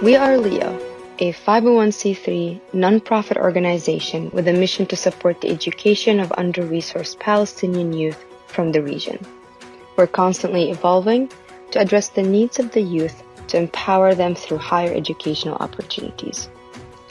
We are LEO, a 501c3 nonprofit organization with a mission to support the education of under-resourced Palestinian youth from the region. We're constantly evolving to address the needs of the youth to empower them through higher educational opportunities.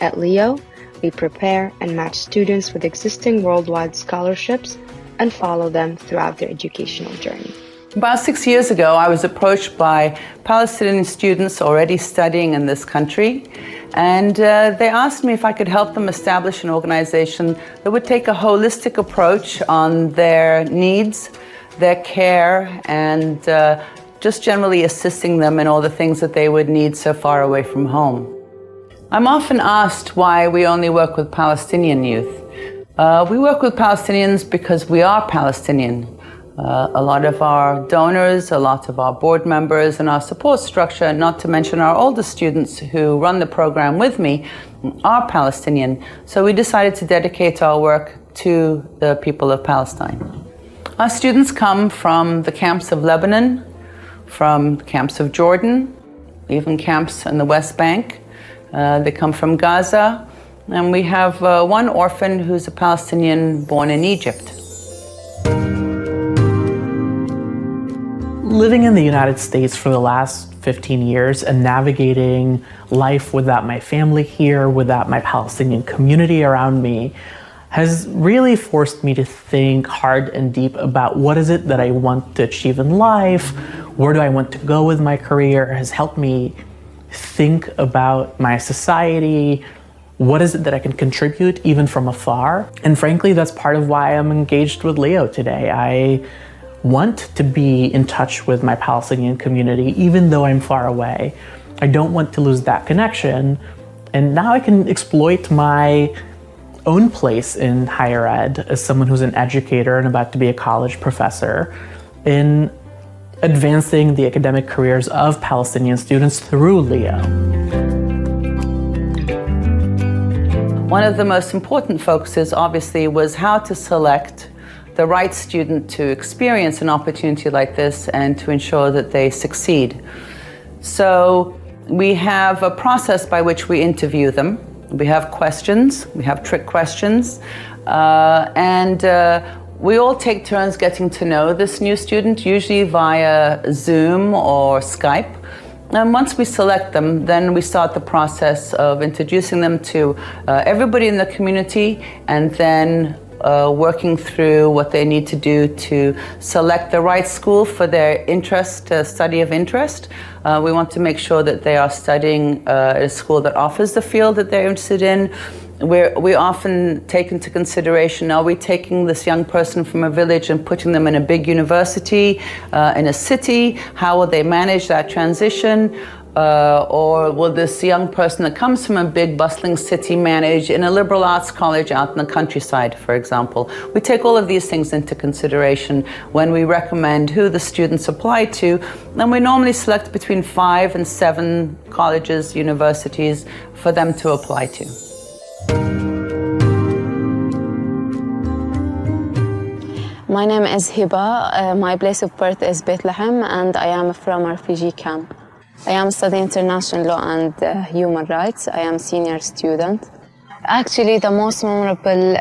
At LEO, we prepare and match students with existing worldwide scholarships and follow them throughout their educational journey. About 6 years ago, I was approached by Palestinian students already studying in this country, and they asked me if I could help them establish an organization that would take a holistic approach on their needs, their care, and just generally assisting them in all the things that they would need so far away from home. I'm often asked why we only work with Palestinian youth. We work with Palestinians because we are Palestinian. A lot of our donors, a lot of our board members and our support structure, not to mention our oldest students who run the program with me, are Palestinian. So we decided to dedicate our work to the people of Palestine. Our students come from the camps of Lebanon, from camps of Jordan, even camps in the West Bank. They come from Gaza, and we have one orphan who's a Palestinian born in Egypt. Living in the United States for the last 15 years and navigating life without my family here, without my Palestinian community around me, has really forced me to think hard and deep about what is it that I want to achieve in life, where do I want to go with my career, has helped me think about my society, what is it that I can contribute even from afar. And frankly, that's part of why I'm engaged with LEO today. I want to be in touch with my Palestinian community, even though I'm far away. I don't want to lose that connection. And now I can exploit my own place in higher ed as someone who's an educator and about to be a college professor in advancing the academic careers of Palestinian students through LEO. One of the most important focuses, obviously, was how to select the right student to experience an opportunity like this and to ensure that they succeed. So we have a process by which we interview them. We have questions, we have trick questions, and we all take turns getting to know this new student, usually via Zoom or Skype. And once we select them, then we start the process of introducing them to everybody in the community, and then working through what they need to do to select the right school for their interest, study of interest. We want to make sure that they are studying at a school that offers the field that they're interested in. We often take into consideration, are we taking this young person from a village and putting them in a big university, in a city? How will they manage that transition? Or will this young person that comes from a big bustling city manage in a liberal arts college out in the countryside, for example? We take all of these things into consideration when we recommend who the students apply to, and we normally select between 5 and 7 colleges, universities for them to apply to. My name is Hiba. My place of birth is Bethlehem, and I am from a refugee camp. I am studying international law and human rights. I am a senior student. Actually, the most memorable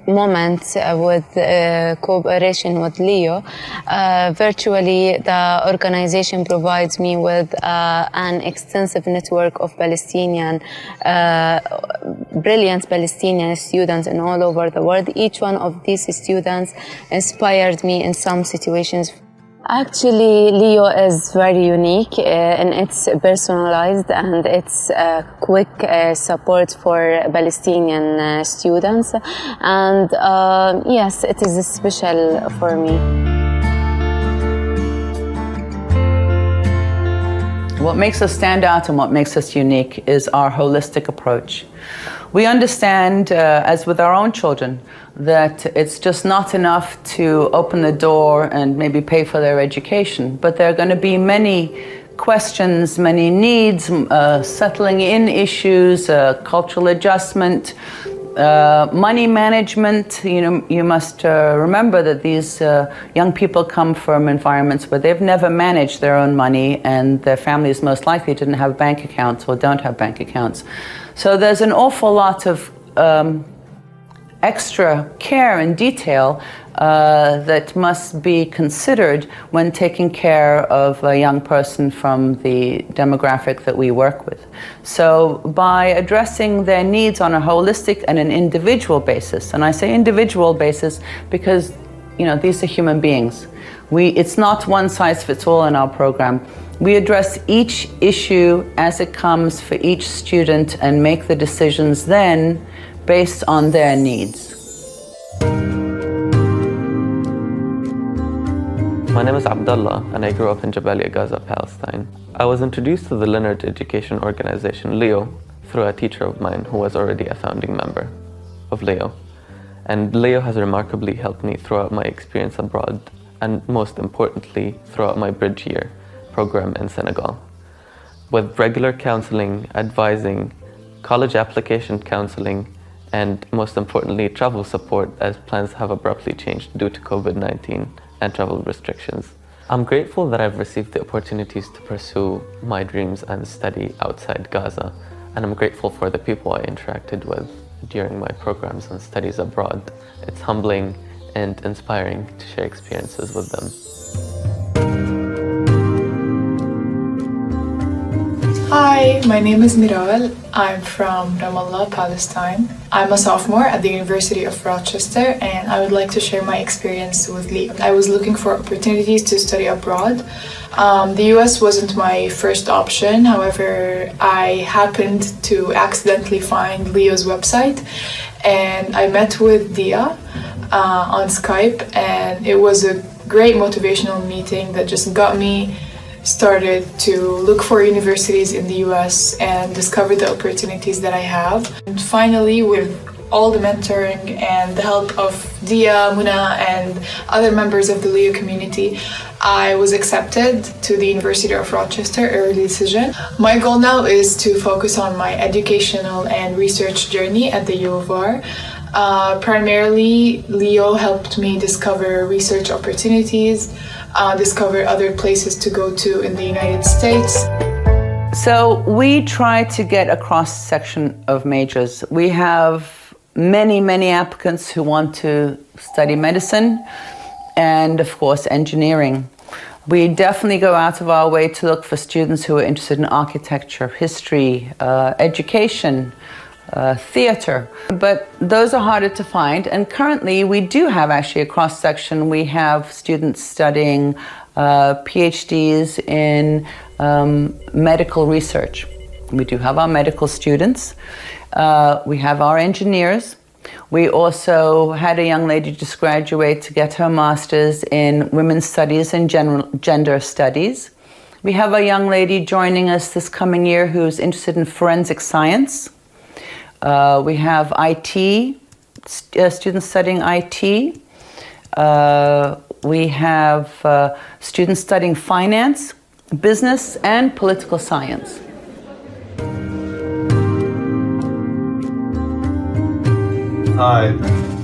moment with cooperation with LEO, virtually the organization provides me with an extensive network of brilliant Palestinian students in all over the world. Each one of these students inspired me in some situations. Actually, LEO is very unique in its personalized and its quick support for Palestinian students. And yes, it is special for me. What makes us stand out and what makes us unique is our holistic approach. We understand, as with our own children, that it's just not enough to open the door and maybe pay for their education, but there are going to be many questions, many needs, settling in issues, cultural adjustment, Money management, you must remember that these young people come from environments where they've never managed their own money, and their families most likely didn't have bank accounts or don't have bank accounts. So there's an awful lot of extra care and detail that must be considered when taking care of a young person from the demographic that we work with. So by addressing their needs on a holistic and an individual basis, and I say individual basis because these are human beings. It's not one size fits all in our program. We address each issue as it comes for each student and make the decisions then based on their needs. My name is Abdullah, and I grew up in Jabalia, Gaza, Palestine. I was introduced to the Leonard Education Organization, LEO, through a teacher of mine who was already a founding member of LEO. And LEO has remarkably helped me throughout my experience abroad, and most importantly, throughout my bridge year program in Senegal. With regular counseling, advising, college application counseling, and most importantly, travel support as plans have abruptly changed due to COVID-19 and travel restrictions. I'm grateful that I've received the opportunities to pursue my dreams and study outside Gaza, and I'm grateful for the people I interacted with during my programs and studies abroad. It's humbling and inspiring to share experiences with them. Hi, my name is Miral. I'm from Ramallah, Palestine. I'm a sophomore at the University of Rochester, and I would like to share my experience with LEO. I was looking for opportunities to study abroad. The US wasn't my first option, however, I happened to accidentally find LEO's website, and I met with Dia on Skype, and it was a great motivational meeting that just got me started to look for universities in the US and discover the opportunities that I have. And finally, with all the mentoring and the help of Dia, Muna, and other members of the LEO community, I was accepted to the University of Rochester, early decision. My goal now is to focus on my educational and research journey at the U of R. Primarily, LEO helped me discover research opportunities, discover other places to go to in the United States. So we try to get a cross-section of majors. We have many applicants who want to study medicine and, of course, engineering. We definitely go out of our way to look for students who are interested in architecture, history, education, theater, but those are harder to find. And currently we do have actually a cross-section. We have students studying PhDs in medical research. We do have our medical students. We have our engineers. We also had a young lady just graduate to get her master's in women's studies and gender studies. We have a young lady joining us this coming year who's interested in forensic science. We have IT, students studying IT. We have students studying finance, business, and political science. Hi,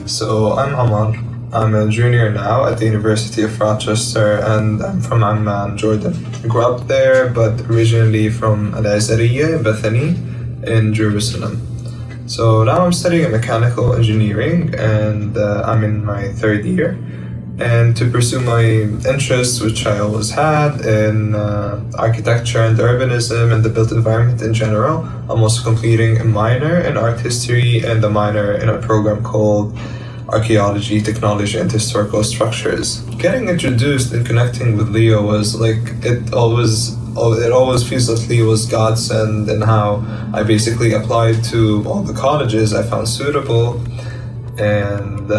so I'm Amar. I'm a junior now at the University of Rochester, and I'm from Amman, Jordan. I grew up there, but originally from Al-Azariya, Bethany, in Jerusalem. So now I'm studying mechanical engineering, and I'm in my third year. And to pursue my interests, which I always had in architecture and urbanism and the built environment in general, I'm also completing a minor in art history and a minor in a program called Archaeology, Technology, and Historical Structures. Getting introduced and connecting with LEO was like, it always feels like LEO was godsend, and how I basically applied to all the colleges I found suitable, and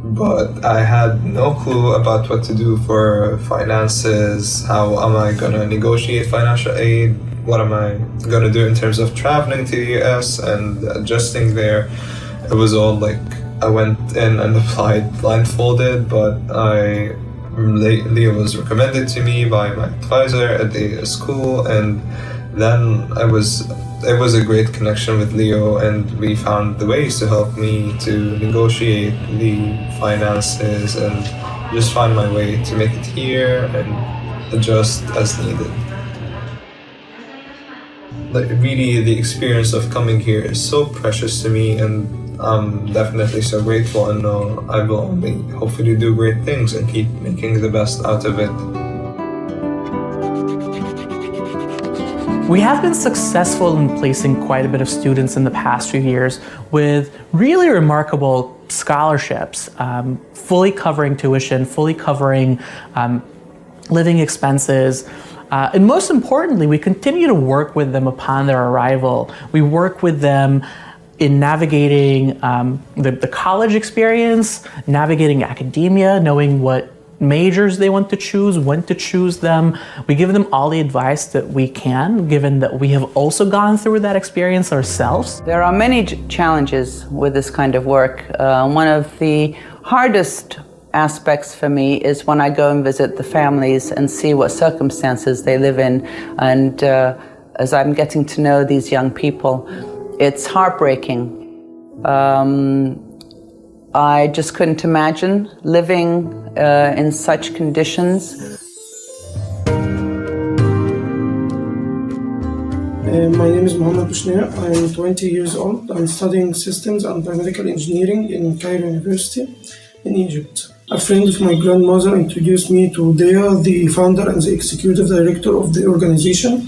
but I had no clue about what to do for finances. How am I gonna negotiate financial aid? What am I gonna do in terms of traveling to the US and adjusting there? It was all like, I went in and applied blindfolded, but LEO was recommended to me by my advisor at the school, and Then it was a great connection with Leo, and we found the ways to help me to negotiate the finances and just find my way to make it here and adjust as needed. Like, really, the experience of coming here is so precious to me, and I'm definitely so grateful, and know I will only hopefully do great things and keep making the best out of it. We have been successful in placing quite a bit of students in the past few years with really remarkable scholarships, fully covering tuition, fully covering living expenses. And most importantly, we continue to work with them upon their arrival. We work with them in navigating the college experience, navigating academia, knowing what majors they want to choose, when to choose them. We give them all the advice that we can, given that we have also gone through that experience ourselves. There are many challenges with this kind of work. One of the hardest aspects for me is when I go and visit the families and see what circumstances they live in. And as I'm getting to know these young people, it's heartbreaking. I just couldn't imagine living in such conditions. My name is Mohammed Bouchner. I'm 20 years old. I'm studying systems and biomedical engineering in Cairo University in Egypt. A friend of my grandmother introduced me to Dea, the founder and the executive director of the organization.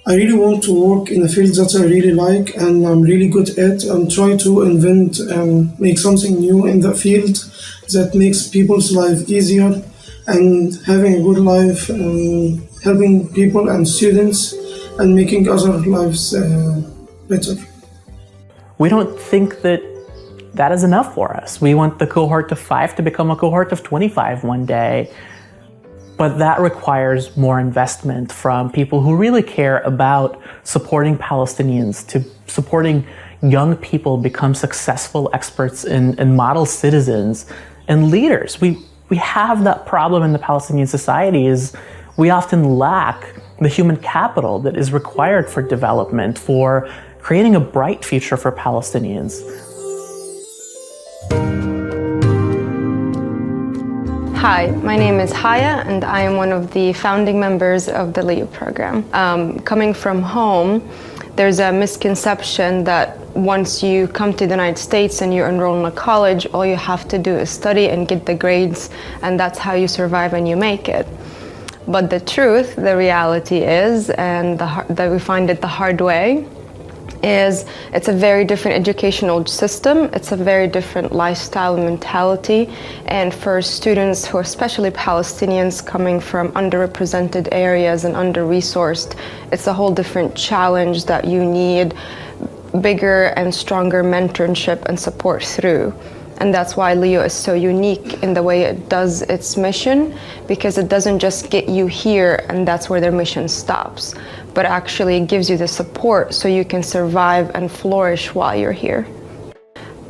I really want to work in a field that I really like and I'm really good at, and try to invent and make something new in that field that makes people's life easier and having a good life and helping people and students and making other lives better. We don't think that that is enough for us. We want the cohort of 5 to become a cohort of 25 one day. But that requires more investment from people who really care about supporting Palestinians, to supporting young people become successful experts and model citizens and leaders. We have that problem in the Palestinian society is we often lack the human capital that is required for development, for creating a bright future for Palestinians. Hi, my name is Haya, and I am one of the founding members of the LEO program. Coming from home, there's a misconception that once you come to the United States and you enroll in a college, all you have to do is study and get the grades, and that's how you survive and you make it. But the truth, the reality is, and that we find it the hard way, is it's a very different educational system. It's a very different lifestyle and mentality. And for students who are especially Palestinians coming from underrepresented areas and under-resourced, it's a whole different challenge that you need bigger and stronger mentorship and support through. And that's why LEO is so unique in the way it does its mission, because it doesn't just get you here and that's where their mission stops, but actually it gives you the support so you can survive and flourish while you're here.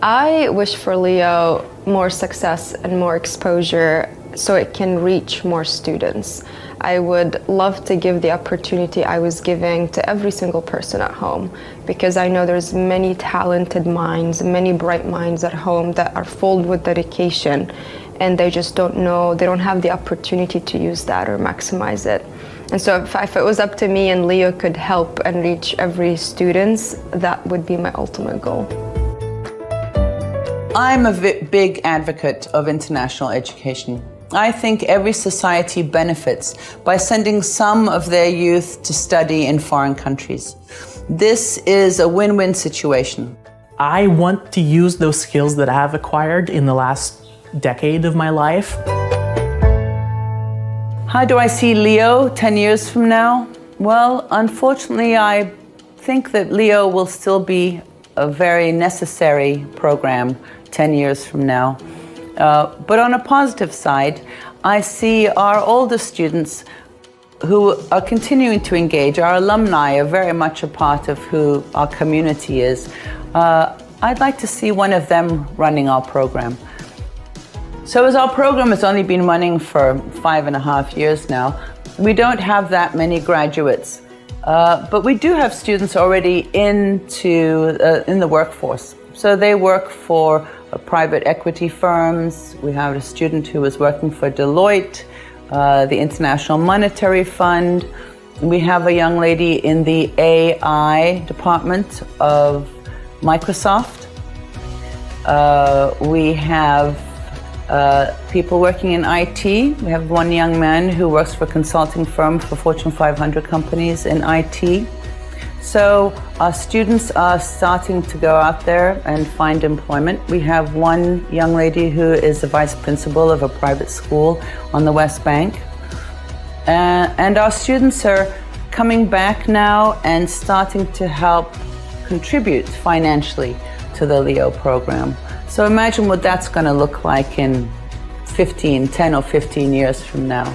I wish for LEO more success and more exposure so it can reach more students. I would love to give the opportunity I was giving to every single person at home, because I know there's many talented minds, many bright minds at home that are filled with dedication, and they just don't know, they don't have the opportunity to use that or maximize it. And so if it was up to me and LEO could help and reach every student, that would be my ultimate goal. I'm a big advocate of international education. I think every society benefits by sending some of their youth to study in foreign countries. This is a win-win situation. I want to use those skills that I have acquired in the last decade of my life. How do I see LEO 10 years from now? Well, unfortunately, I think that LEO will still be a very necessary program 10 years from now. But on a positive side, I see our older students who are continuing to engage. Our alumni are very much a part of who our community is. I'd like to see one of them running our program. So as our program has only been running for 5.5 years now, we don't have that many graduates. But we do have students already in the workforce. So they work for private equity firms. We have a student who was working for Deloitte, the International Monetary Fund. We have a young lady in the AI department of Microsoft. We have people working in IT. We have one young man who works for a consulting firm for Fortune 500 companies in IT. So our students are starting to go out there and find employment. We have one young lady who is the vice principal of a private school on the West Bank. And our students are coming back now and starting to help contribute financially to the LEO program. So imagine what that's going to look like in 10 or 15 years from now.